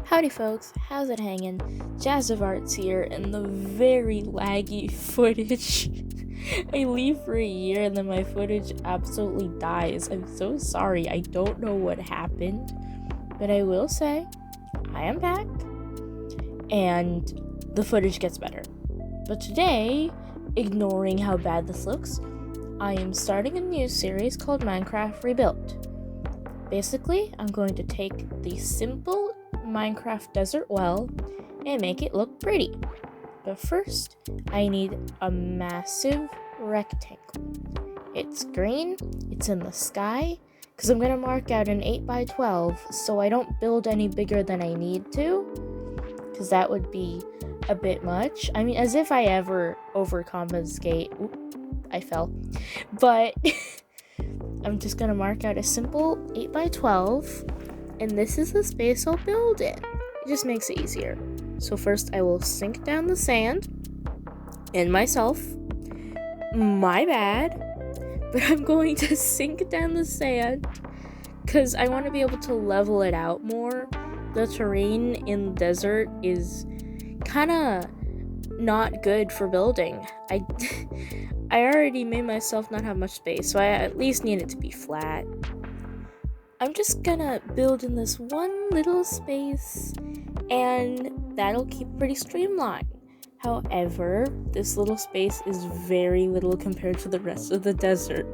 Howdy folks, how's it hanging? Jazz of Arts here, and the very laggy footage. I leave for a year and then my footage absolutely dies. I'm so sorry, I don't know what happened, but I will say, I am back, and the footage gets better. But today, ignoring how bad this looks, I am starting a new series called Minecraft Rebuilt. Basically, I'm going to take the simple Minecraft desert well and make it look pretty. But first, I need a massive rectangle. It's green, it's in the sky, because I'm going to mark out an 8x12 so I don't build any bigger than I need to, because that would be a bit much. I mean, as if I ever overcompensate. Oop, I fell. But I'm just going to mark out a simple 8x12, and this is the space I'll build in. It just makes it easier. So first I will sink down the sand, and myself, my bad, but I'm going to sink down the sand because I want to be able to level it out more. The terrain in the desert is kind of not good for building. I already made myself not have much space, so I at least need it to be flat. I'm just gonna build in this one little space, and that'll keep pretty streamlined. However, this little space is very little compared to the rest of the desert.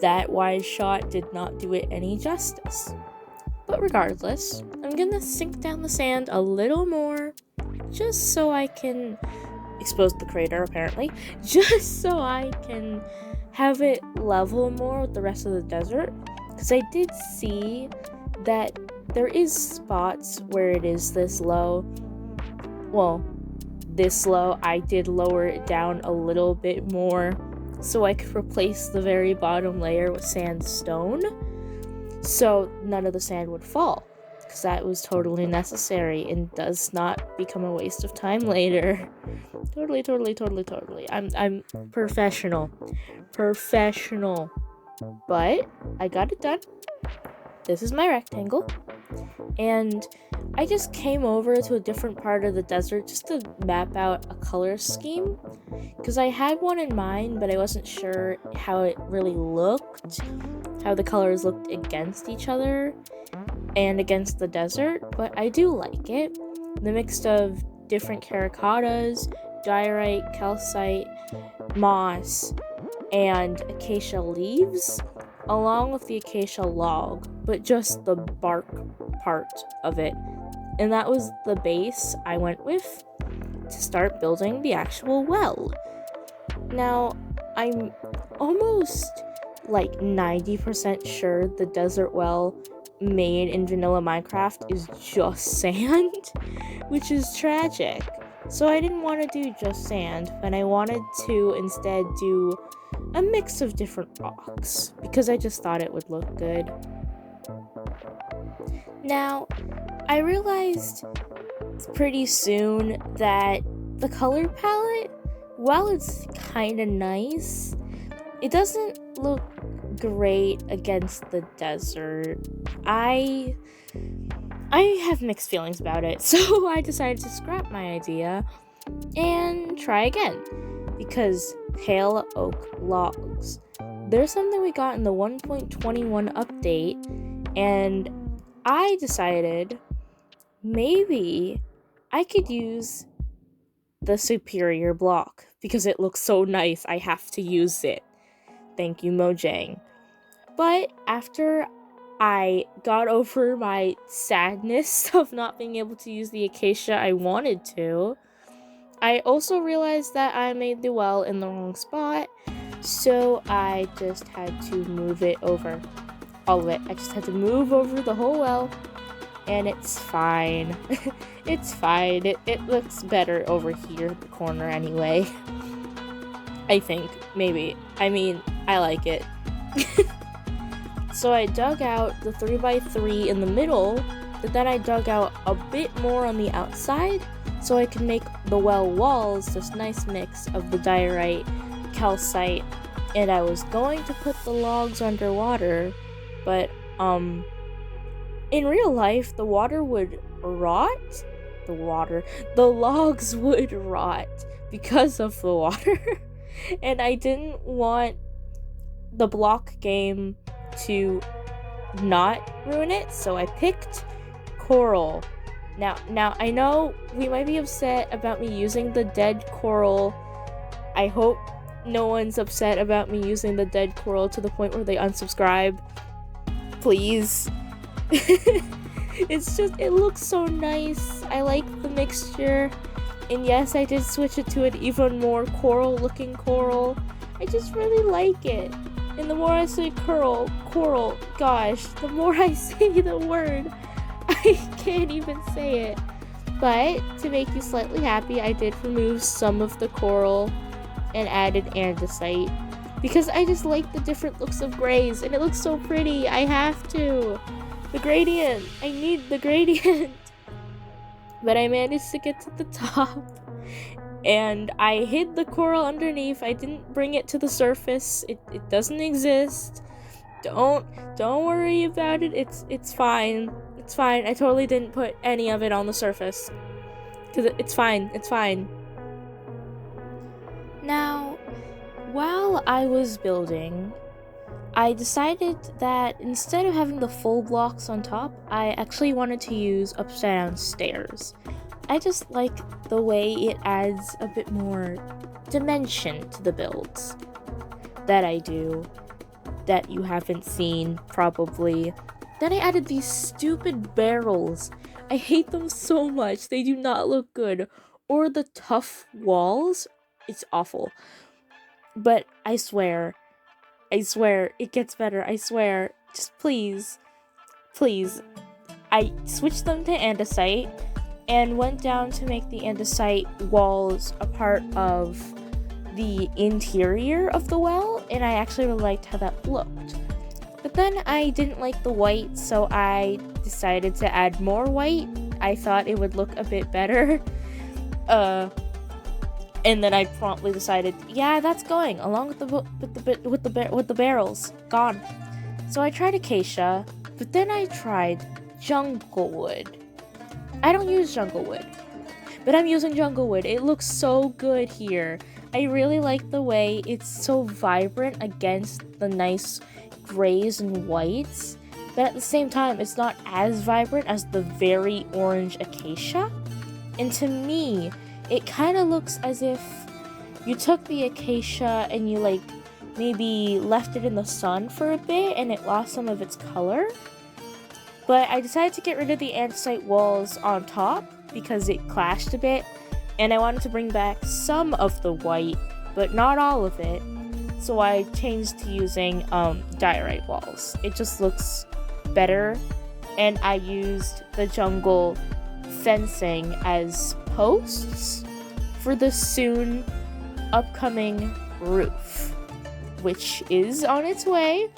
That wide shot did not do it any justice. But regardless, I'm gonna sink down the sand a little more, just so I can expose the crater, apparently, just so I can have it level more with the rest of the desert. Because I did see that there is spots where it is this low. Well, this low. I did lower it down a little bit more so I could replace the very bottom layer with sandstone, so none of the sand would fall. Because that was totally necessary and does not become a waste of time later. Totally. I'm professional. But I got it done. This is my rectangle. And I just came over to a different part of the desert just to map out a color scheme. Because I had one in mind, but I wasn't sure how it really looked. How the colors looked against each other and against the desert. But I do like it. The mix of different terracottas, diorite, calcite, moss, and acacia leaves, along with the acacia log, but just the bark part of it. And that was the base I went with to start building the actual well. Now, I'm almost like 90% sure the desert well made in vanilla Minecraft is just sand, which is tragic. So I didn't want to do just sand, but I wanted to instead do a mix of different rocks, because I just thought it would look good. Now, I realized pretty soon that the color palette, while it's kind of nice, it doesn't look great against the desert. I have mixed feelings about it, so I decided to scrap my idea and try again, because pale oak logs. There's something we got in the 1.21 update, and I decided maybe I could use the superior block because it looks so nice. I have to use it. Thank you, Mojang. But after I got over my sadness of not being able to use the acacia I wanted to, I also realized that I made the well in the wrong spot, so I just had to move it over. All of it. I just had to move over the whole well, and it's fine. It's fine. It looks better over here at the corner anyway. I think. Maybe. I mean, I like it. So I dug out the 3x3 in the middle, but then I dug out a bit more on the outside, so I could make the well walls this nice mix of the diorite, calcite, and I was going to put the logs underwater, but in real life, the water would rot. The logs would rot because of the water. And I didn't want the block game to not ruin it, so I picked coral. Now I know we might be upset about me using the dead coral. I hope no one's upset about me using the dead coral to the point where they unsubscribe. Please. It looks so nice. I like the mixture. And yes, I did switch it to an even more coral looking coral. I just really like it. And the more I say coral, gosh, the more I say the word. I can't even say it. But to make you slightly happy, I did remove some of the coral and added andesite. Because I just like the different looks of grays, and it looks so pretty. I have to. The gradient. I need the gradient. But I managed to get to the top. And I hid the coral underneath. I didn't bring it to the surface. It doesn't exist. Don't worry about it. It's fine. It's fine. I totally didn't put any of it on the surface. Cause it's fine. It's fine. Now, while I was building, I decided that instead of having the full blocks on top, I actually wanted to use upside down stairs. I just like the way it adds a bit more dimension to the builds that I do, that you haven't seen probably. Then I added these stupid barrels. I hate them so much. They do not look good. Or the tough walls. It's awful. But I swear, it gets better. I swear. Just please. I switched them to andesite and went down to make the andesite walls a part of the interior of the well, and I actually really liked how that looked. But then I didn't like the white, so I decided to add more white. I thought it would look a bit better. And then I promptly decided, yeah, that's going along with the barrels. Gone. So I tried acacia, but then I tried jungle wood. I don't use jungle wood, but I'm using jungle wood. It looks so good here. I really like the way it's so vibrant against the nice grays and whites, but at the same time, it's not as vibrant as the very orange acacia. And to me, it kind of looks as if you took the acacia and you maybe left it in the sun for a bit and it lost some of its color. But I decided to get rid of the andesite walls on top because it clashed a bit, and I wanted to bring back some of the white, but not all of it. So I changed to using diorite walls. It just looks better, and I used the jungle fencing as posts for the soon upcoming roof, which is on its way.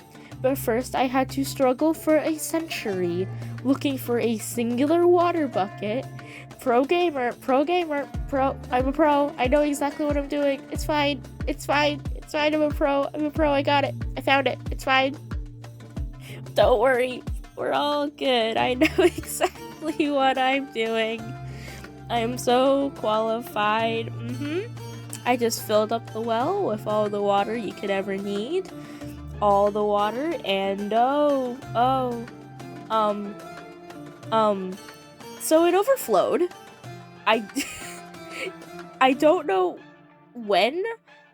But first I had to struggle for a century looking for a singular water bucket. Pro gamer, I'm a pro, I know exactly what I'm doing. It's fine, I'm a pro, I got it, I found it, it's fine. Don't worry, we're all good, I know exactly what I'm doing. I am so qualified. I just filled up the well with all the water you could ever need. All the water, and so it overflowed. I don't know when,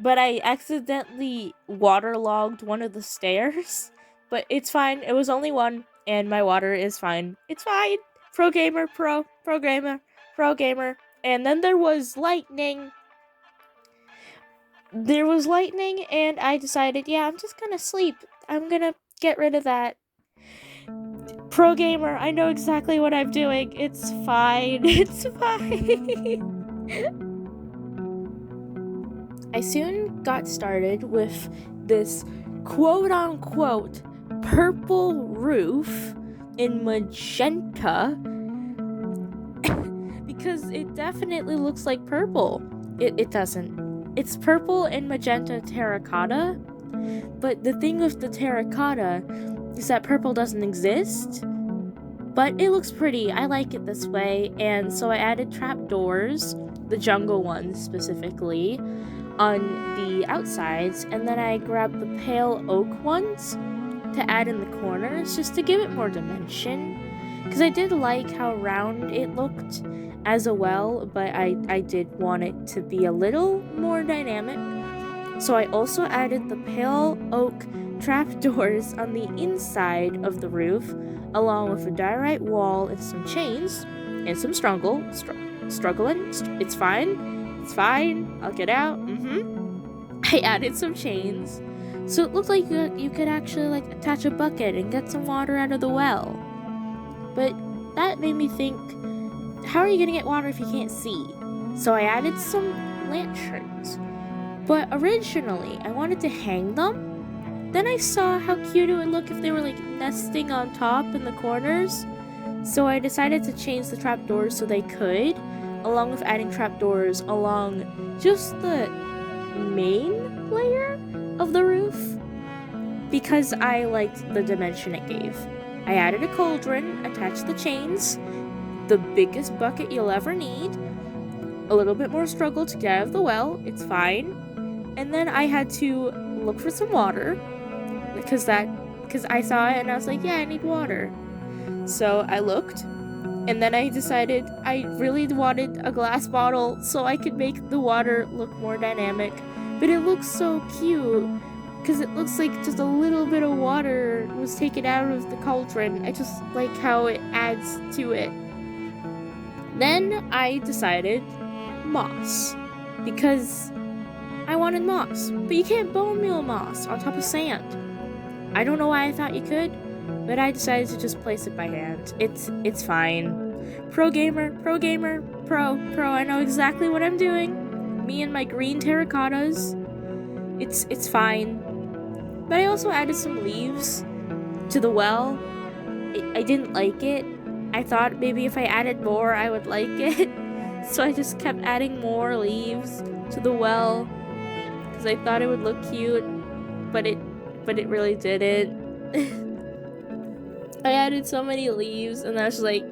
but I accidentally waterlogged one of the stairs, but it's fine. It was only one, and my water is fine. It's fine. Pro gamer, and then there was lightning. And I decided, yeah, I'm just gonna sleep. I'm gonna get rid of that. Pro gamer, I know exactly what I'm doing. It's fine. It's fine. I soon got started with this quote-unquote purple roof in magenta because it definitely looks like purple. It doesn't. It's purple and magenta terracotta, but the thing with the terracotta is that purple doesn't exist. But it looks pretty. I like it this way. And so I added trapdoors, the jungle ones specifically, on the outsides. And then I grabbed the pale oak ones to add in the corners just to give it more dimension. Because I did like how round it looked as well, but I did want it to be a little more dynamic. So I also added the pale oak trapdoors on the inside of the roof, along with a diorite wall and some chains, and some struggling. It's fine, I'll get out. I added some chains, so it looked like you could actually like attach a bucket and get some water out of the well. But that made me think, how are you gonna get water if you can't see? So I added some lanterns. But originally, I wanted to hang them. Then I saw how cute it would look if they were like nesting on top in the corners. So I decided to change the trapdoors so they could, along with adding trapdoors along just the main layer of the roof, because I liked the dimension it gave. I added a cauldron, attached the chains, the biggest bucket you'll ever need, a little bit more struggle to get out of the well, it's fine. And then I had to look for some water because I saw it and I was like, yeah, I need water. So I looked, and then I decided I really wanted a glass bottle so I could make the water look more dynamic. But it looks so cute because it looks like just a little bit of water was taken out of the cauldron. I just like how it adds to it. Then I decided moss, because I wanted moss, but you can't bone meal moss on top of sand. I don't know why I thought you could, but I decided to just place it by hand. It's fine. Pro gamer, I know exactly what I'm doing. Me and my green terracottas. It's fine. But I also added some leaves to the well. I didn't like it. I thought maybe if I added more, I would like it. So I just kept adding more leaves to the well because I thought it would look cute, but it really didn't. I added so many leaves and I was like,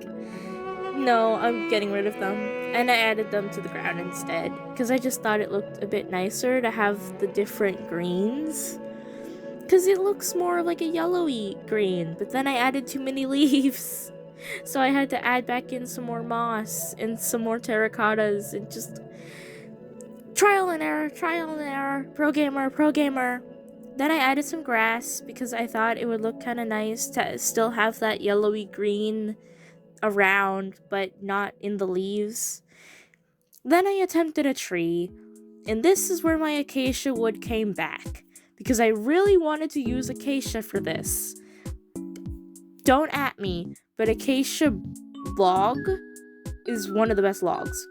no, I'm getting rid of them. And I added them to the ground instead because I just thought it looked a bit nicer to have the different greens, because it looks more like a yellowy green, but then I added too many leaves. So I had to add back in some more moss and some more terracottas and just trial and error, pro gamer. Then I added some grass because I thought it would look kind of nice to still have that yellowy green around, but not in the leaves. Then I attempted a tree, and this is where my acacia wood came back, because I really wanted to use acacia for this. Don't at me, but acacia log is one of the best logs.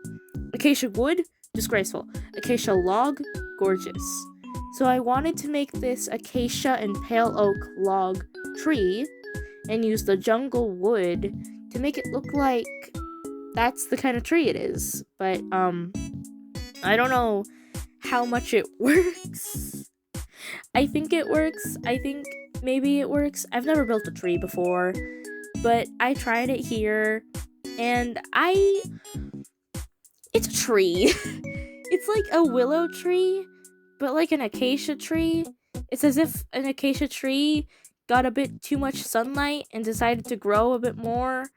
Acacia wood, disgraceful. Acacia log, gorgeous. So I wanted to make this acacia and pale oak log tree and use the jungle wood to make it look like that's the kind of tree it is. But I don't know how much it works. I think it works. I think maybe it works. I've never built a tree before, but I tried it here, and it's a tree. It's like a willow tree, but like an acacia tree. It's as if an acacia tree got a bit too much sunlight and decided to grow a bit more.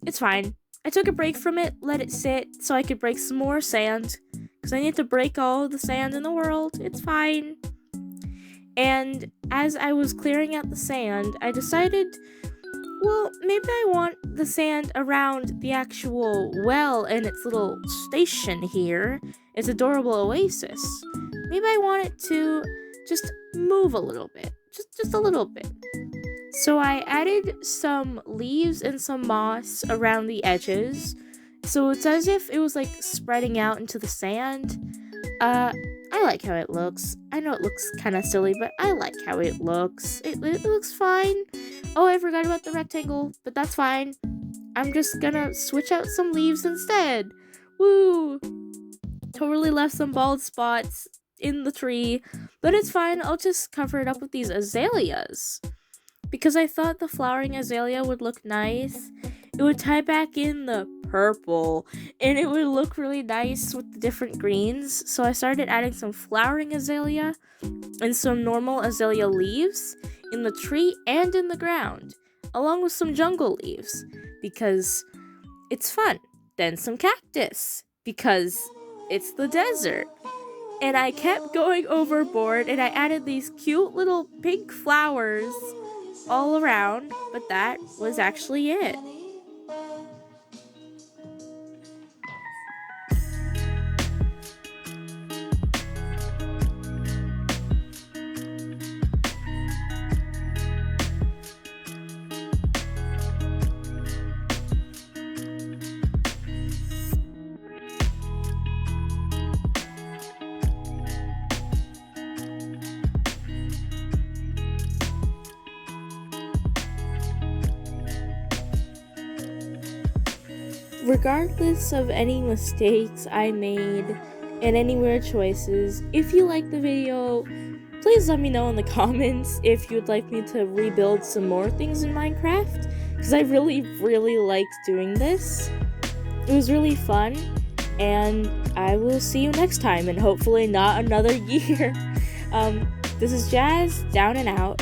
It's fine. I took a break from it, let it sit so I could break some more sand, because I need to break all the sand in the world. It's fine. And as I was clearing out the sand, I decided, well, maybe I want the sand around the actual well and its little station here, its adorable oasis. Maybe I want it to just move a little bit. Just a little bit. So I added some leaves and some moss around the edges, so it's as if it was like spreading out into the sand. I like how it looks. I know it looks kind of silly, but I like how it looks. It looks fine. Oh, I forgot about the rectangle, but that's fine. I'm just gonna switch out some leaves instead. Woo! Totally left some bald spots in the tree, but it's fine. I'll just cover it up with these azaleas. because I thought the flowering azalea would look nice. It would tie back in the purple and it would look really nice with the different greens. So I started adding some flowering azalea and some normal azalea leaves in the tree and in the ground, along with some jungle leaves because it's fun. Then some cactus because it's the desert. And I kept going overboard and I added these cute little pink flowers all around, but that was actually it. Regardless of any mistakes I made and any weird choices, if you like the video, please let me know in the comments if you'd like me to rebuild some more things in Minecraft, because I really liked doing this. It was really fun, and I will see you next time, and hopefully not another year. This is Jazz, down and out.